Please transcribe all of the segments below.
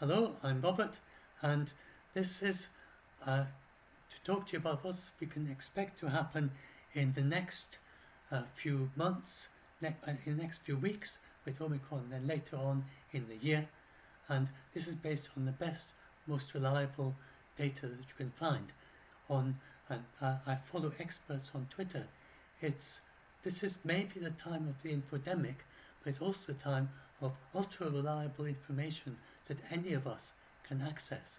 Hello, I'm Robert, and this is to talk to you about what we can expect to happen in the next few months, in the next few weeks with Omicron, and then later on in the year. And this is based on the best, most reliable data that you can find. And I follow experts on Twitter. This is maybe the time of the infodemic, but it's also the time of ultra reliable information that any of us can access.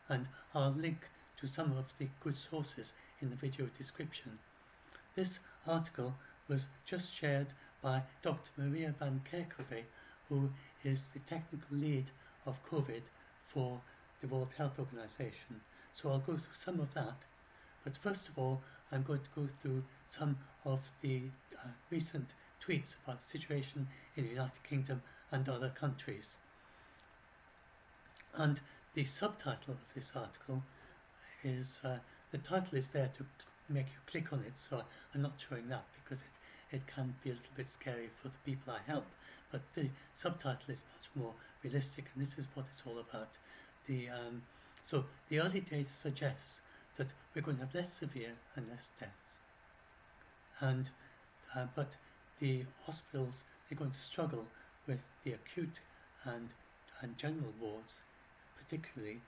And I'll link to some of the good sources in the video description. This article was just shared by Dr. Maria van Kerkhove, who is the technical lead of COVID for the World Health Organization. So I'll go through some of that. But first of all, I'm going to go through some of the recent tweets about the situation in the United Kingdom and other countries. And the subtitle of this article is, the title is there to make you click on it, so I'm not showing that because it can be a little bit scary for the people I help. But the subtitle is much more realistic, and this is what it's all about. So the early data suggests that we're going to have less severe and less deaths. And but the hospitals are going to struggle with the acute and general wards, particularly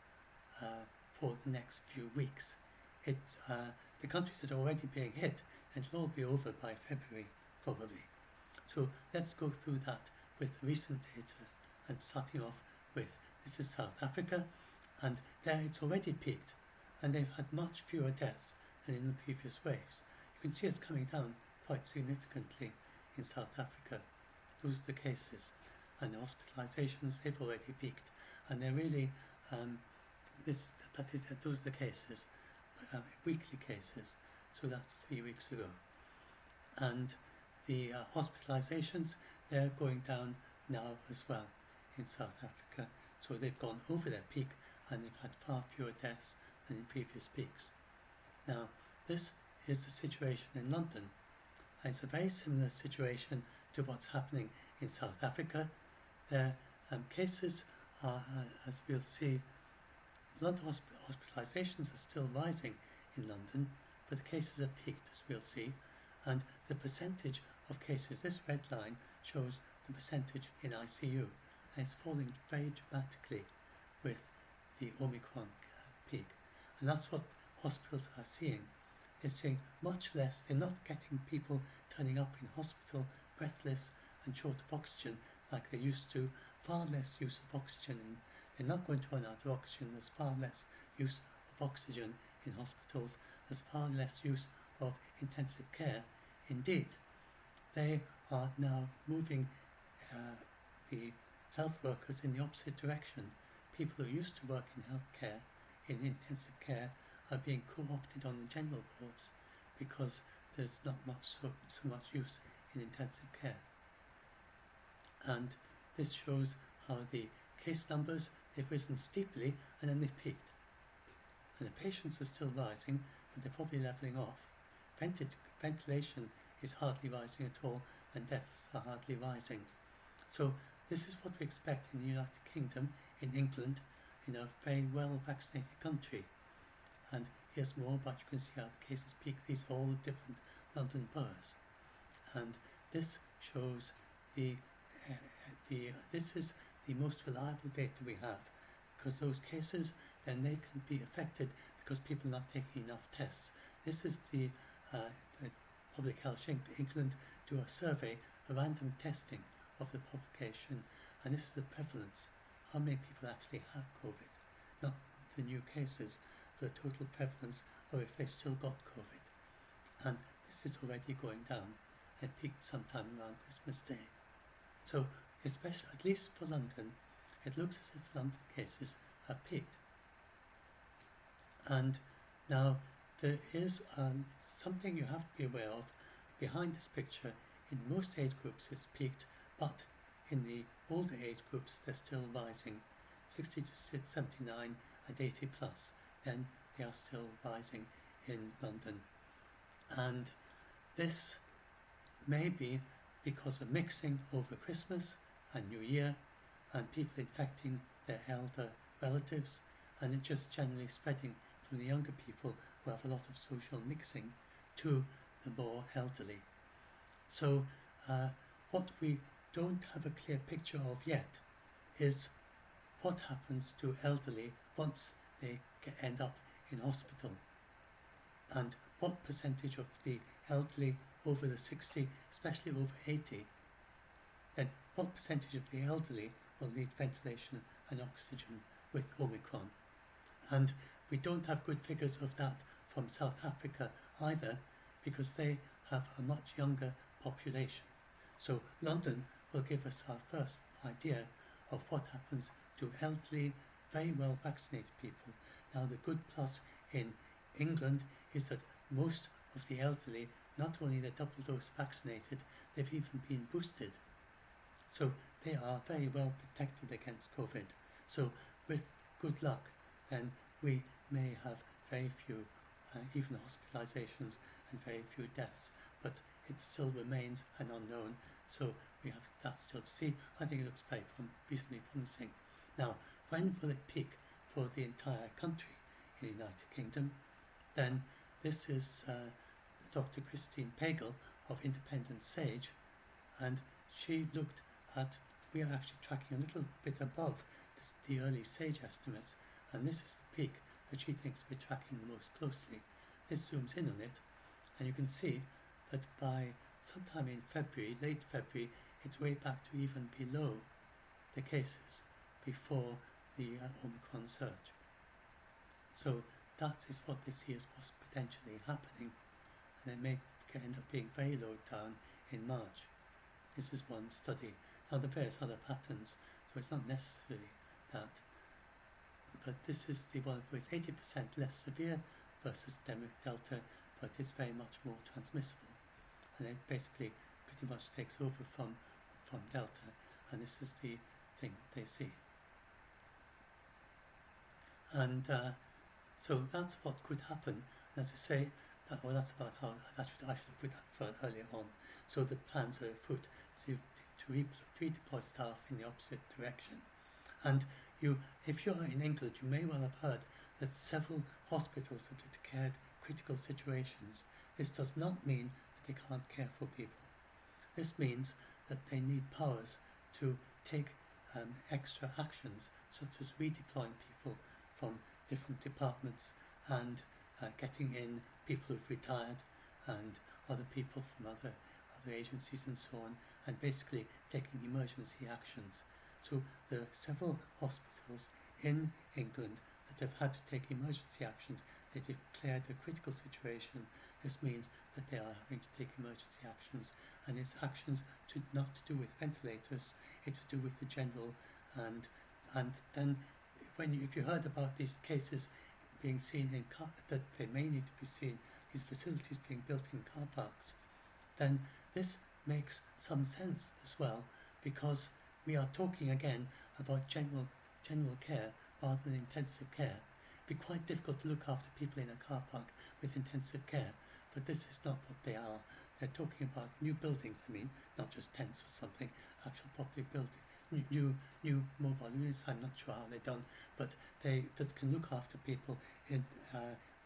for the next few weeks. The countries that are already being hit, and it'll all be over by February probably. So let's go through that with recent data, and starting off with, this is South Africa, and there it's already peaked, and they've had much fewer deaths than in the previous waves. You can see it's coming down quite significantly in South Africa. Those are the cases, and the hospitalizations, they've already peaked, and they're really those are the cases, weekly cases. So that's 3 weeks ago, and the hospitalizations, they're going down now as well in South Africa. So they've gone over their peak, and they've had far fewer deaths than in previous peaks. Now, this is the situation in London, and it's a very similar situation to what's happening in South Africa. Their cases are, as we'll see, London hospitalizations are still rising in London, but the cases have peaked, as we'll see, and the percentage of cases, this red line shows the percentage in ICU, and it's falling very dramatically with the Omicron peak. And that's what hospitals are seeing. They're seeing much less, they're not getting people turning up in hospital breathless and short of oxygen like they used to, far less use of oxygen, and they're not going to run out of oxygen. There's far less use of oxygen in hospitals, there's far less use of intensive care. Indeed, they are now moving the health workers in the opposite direction. People who used to work in healthcare, in intensive care, are being co-opted on the general wards because there's not so much use in intensive care. And this shows how the case numbers, they've risen steeply and then they've peaked. And the patients are still rising, but they're probably levelling off. Ventilation is hardly rising at all, and deaths are hardly rising. So this is what we expect in the United Kingdom, in England, in a very well vaccinated country. And here's more, but you can see how the cases peak. These are all the different London boroughs. And this shows this is the most reliable data we have, because those cases, then they can be affected because people are not taking enough tests. This is the Public Health England do a survey, a random testing of the population, and this is the prevalence, how many people actually have COVID, not the new cases, but the total prevalence, or if they've still got COVID. And this is already going down. It peaked sometime around Christmas Day. So, especially, at least for London, it looks as if London cases have peaked. And now, there is something you have to be aware of behind this picture. In most age groups it's peaked, but in the older age groups they're still rising, 60 to 79 and 80 plus, then they are still rising in London. And this may be because of mixing over Christmas and New Year, and people infecting their elder relatives, and it just generally spreading from the younger people who have a lot of social mixing to the more elderly. So what we don't have a clear picture of yet is what happens to elderly once they end up in hospital, and what percentage of the elderly over the 60, especially over 80, then what percentage of the elderly will need ventilation and oxygen with Omicron. And we don't have good figures of that from South Africa either, because they have a much younger population. So London will give us our first idea of what happens to elderly, very well vaccinated people. Now the good plus in England is that most of the elderly, not only they're double dose vaccinated, they've even been boosted. So they are very well protected against COVID. So with good luck, then we may have very few even hospitalizations and very few deaths, but it still remains an unknown, so we have that still to see. I think it looks very reasonably promising. Now, when will it peak for the entire country in the United Kingdom? Then this is Dr. Christine Pagel of Independent Sage, and she looked at, we are actually tracking a little bit above the early Sage estimates, and this is the peak that she thinks we're tracking the most closely. This zooms in on it, and you can see that by sometime in February, late February, it's way back to even below the cases before the Omicron surge. So that is what they see as potentially happening, and it may end up being very low down in March. This is one study. Now there are various other patterns, so it's not necessarily that, but this is the one where it's 80% less severe versus Delta, but it's very much more transmissible, and it basically pretty much takes over from Delta, and this is the thing that they see. And so that's what could happen. And as I say, that's about how I should have put that further earlier on. So the plans are afoot to redeploy staff in the opposite direction. And if you're in England, you may well have heard that several hospitals have declared critical situations. This does not mean that they can't care for people. This means that they need powers to take extra actions, such as redeploying people from different departments and getting in people who've retired and other people from other agencies and so on, and basically taking emergency actions. So there are several hospitals in England that have had to take emergency actions. They declared a critical situation. This means that they are having to take emergency actions, and it's actions not to do with ventilators, it's to do with the general, and then if you heard about these cases being seen in that they may need to be seen, these facilities being built in car parks, then this makes some sense as well, because we are talking again about general care rather than intensive care. It'd be quite difficult to look after people in a car park with intensive care, but this is not what they are. They're talking about new buildings, not just tents or something, actual properly built, new mobile units. I'm not sure how they're done, but that can look after people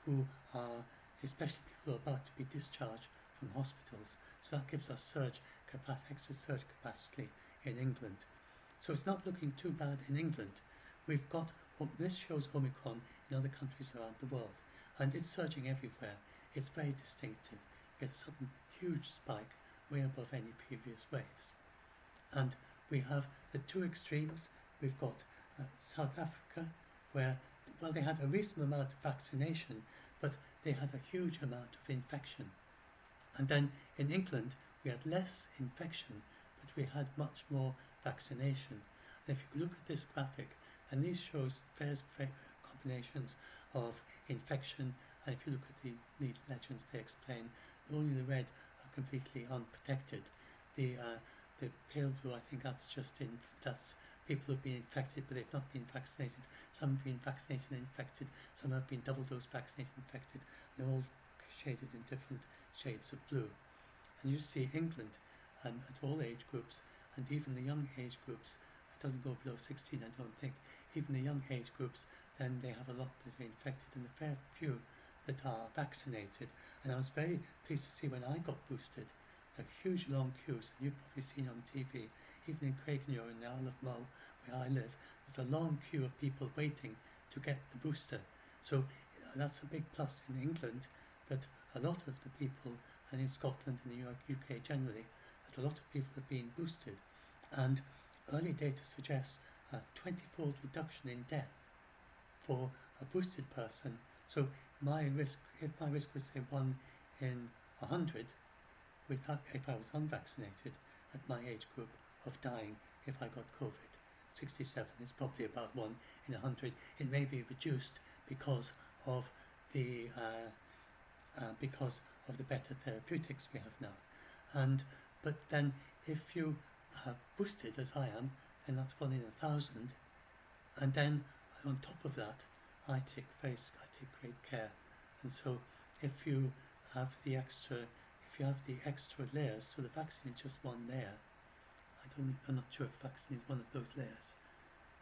who are, especially people who are about to be discharged from hospitals. So that gives us extra surge capacity in England. So it's not looking too bad in England. We've got, this shows Omicron in other countries around the world, and it's surging everywhere. It's very distinctive. It's a sudden huge spike, way above any previous waves. And we have the two extremes. We've got South Africa, where, well, they had a reasonable amount of vaccination, but they had a huge amount of infection. And then in England, we had less infection, but we had much more vaccination. And if you look at this graphic, and these shows various combinations of infection, and if you look at the legends, they explain only the red are completely unprotected. The pale blue, I think that's people who've been infected, but they've not been vaccinated. Some have been vaccinated and infected. Some have been double dose vaccinated and infected. They're all shaded in different shades of blue. And you see England, at all age groups, and even the young age groups, doesn't go below 16, I don't think. Even the young age groups, then they have a lot that are infected and a fair few that are vaccinated. And I was very pleased to see when I got boosted, the huge long queues, and you've probably seen on TV, even in Craignure in the Isle of Mull, where I live, there's a long queue of people waiting to get the booster. So that's a big plus in England, that a lot of the people, and in Scotland and the UK generally, that a lot of people have been boosted. And early data suggests a 20-fold reduction in death for a boosted person. So my risk, if my risk was say 1 in 100, with that, if I was unvaccinated at my age group, of dying if I got COVID, 67 is probably about 1 in 100. It may be reduced because of the better therapeutics we have now. But then if you are boosted as I am, then that's 1 in 1,000. And then on top of that, I take great care. And so if you have the extra layers, so the vaccine is just one layer. I'm not sure if vaccine is one of those layers.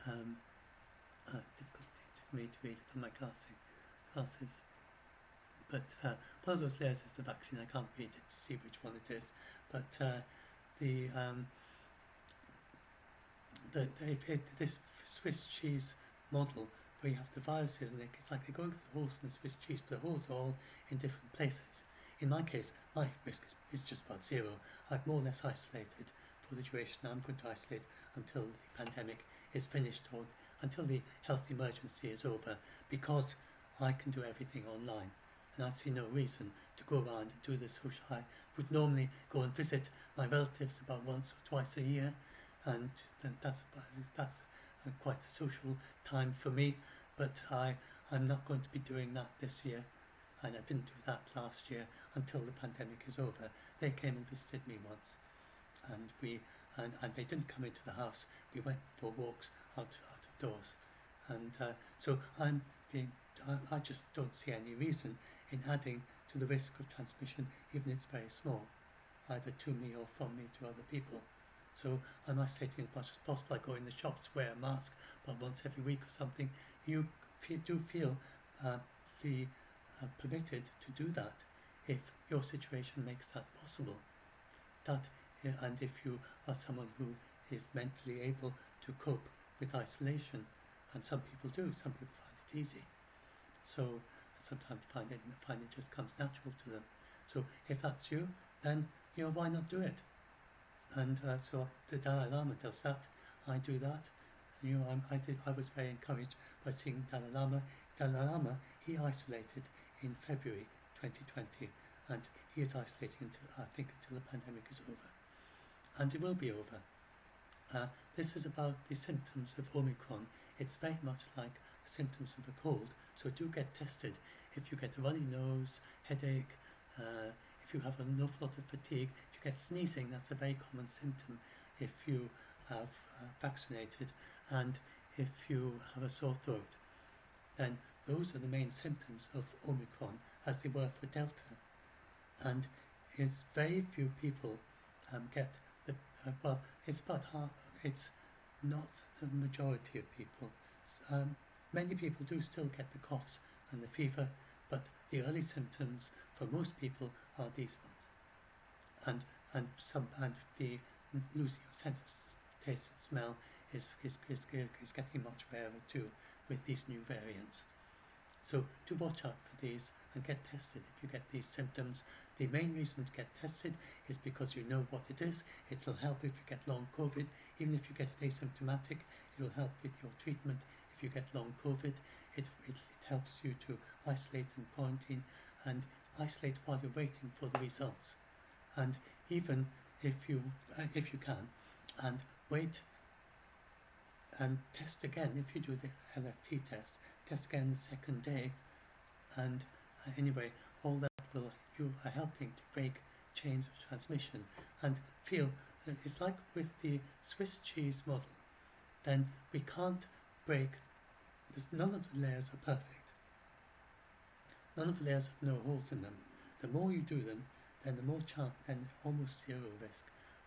Difficult for me to read it on my glasses. But one of those layers is the vaccine. I can't read it to see which one it is. But this Swiss cheese model, where you have the viruses, and it's like they're going through the holes in the Swiss cheese, but the holes are all in different places. In my case, my risk is just about 0. I've more or less isolated for the duration. I'm going to isolate until the pandemic is finished, or until the health emergency is over, because I can do everything online. And I see no reason to go around and do the social. I would normally go and visit my relatives about once or twice a year, and that's quite a social time for me. But I'm not going to be doing that this year, and I didn't do that last year until the pandemic is over. They came and visited me once, and they didn't come into the house. We went for walks out of doors, and so I just don't see any reason in adding to the risk of transmission, even if it's very small, either to me or from me to other people. So I'm isolating as much as possible. I go in the shops, wear a mask about once every week or something. You do feel permitted to do that if your situation makes that possible. And if you are someone who is mentally able to cope with isolation, and some people do, some people find it easy. So sometimes find it just comes natural to them. So if that's you, then why not do it? And so the Dalai Lama does that. I do that. I was very encouraged by seeing Dalai Lama. Dalai Lama, he isolated in February 2020, and he is isolating until the pandemic is over, and it will be over. This is about the symptoms of Omicron. It's very much like the symptoms of a cold. So do get tested. If you get a runny nose, headache, if you have an awful lot of fatigue, if you get sneezing, that's a very common symptom if you have vaccinated, and if you have a sore throat, then those are the main symptoms of Omicron, as they were for Delta. And it's very few people get the, it's about half, it's not the majority of people. Many people do still get the coughs and the fever, but the early symptoms for most people are these ones. And the losing your sense of taste and smell is getting much rarer too with these new variants. So do watch out for these and get tested if you get these symptoms. The main reason to get tested is because you know what it is. It will help if you get long COVID. Even if you get it asymptomatic, it will help with your treatment. If you get long COVID, it helps you to isolate and quarantine, and isolate while you're waiting for the results. And even if you can, and wait and test again. If you do the LFT test again the second day, and anyway, all that you are helping to break chains of transmission, and feel it's like with the Swiss cheese model. Then we can't break. None of the layers are perfect. None of the layers have no holes in them. The more you do them, then the more chance, then almost zero risk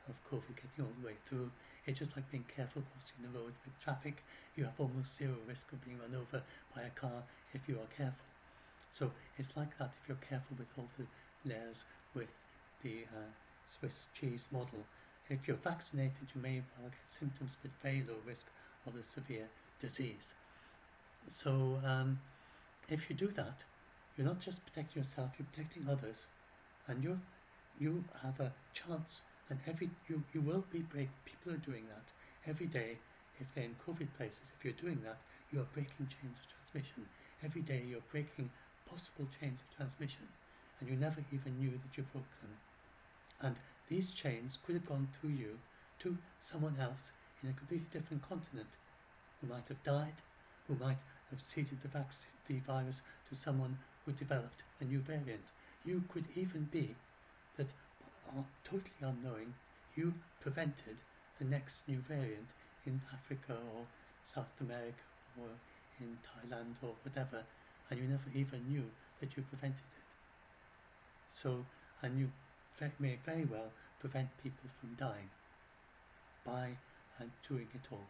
of COVID getting all the way through. It's just like being careful crossing the road with traffic. You have almost zero risk of being run over by a car if you are careful. So it's like that if you're careful with all the layers with the Swiss cheese model. If you're vaccinated, you may well get symptoms but very low risk of the severe disease. So if you do that, you're not just protecting yourself, you're protecting others, and you have a chance, and you will be brave. People are doing that every day. If they're in COVID places, if you're doing that, you're breaking chains of transmission. Every day you're breaking possible chains of transmission, and you never even knew that you broke them. And these chains could have gone through you to someone else in a completely different continent, who might have died, who might have ceded the virus to someone who developed a new variant. You could even be that, totally unknowing, you prevented the next new variant in Africa or South America or in Thailand or whatever, and you never even knew that you prevented it. So, and you may very well prevent people from dying by doing it all.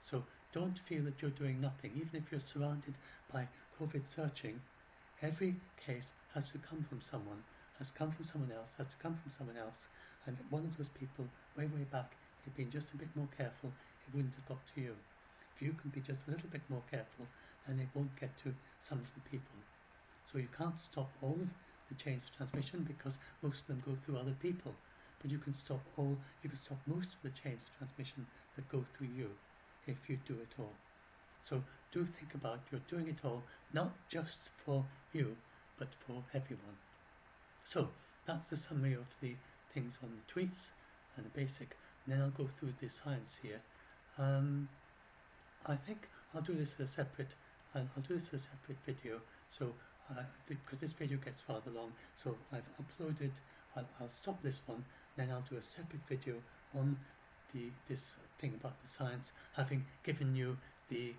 So don't feel that you're doing nothing. Even if you're surrounded by COVID searching, every case has to come from someone, has to come from someone else, has to come from someone else, and one of those people, way back, had been just a bit more careful, it wouldn't have got to you. If you can be just a little bit more careful, then it won't get to some of the people. So you can't stop all the chains of transmission because most of them go through other people, but you can stop most of the chains of transmission that go through you if you do it all. So do think about you're doing it all, not just for you, but for everyone. So that's the summary of the things on the tweets and the basic, and then I'll go through the science here. I think I'll do this as a separate video, so because this video gets rather long, so I've uploaded, I'll stop this one, then I'll do a separate video on this thing about the science, having given you the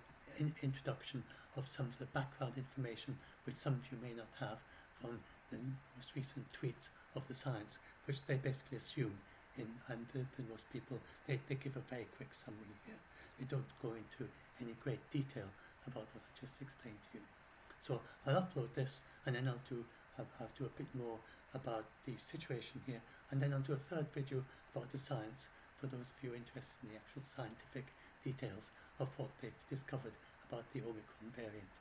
introduction of some of the background information which some of you may not have from the most recent tweets of the science, which they basically assume and most people, they give a very quick summary here. They don't go into any great detail about what I just explained to you. So I'll upload this, and then I'll do a bit more about the situation here, and then I'll do a third video about the science for those of you interested in the actual scientific details of what they've discovered about the Omicron variant.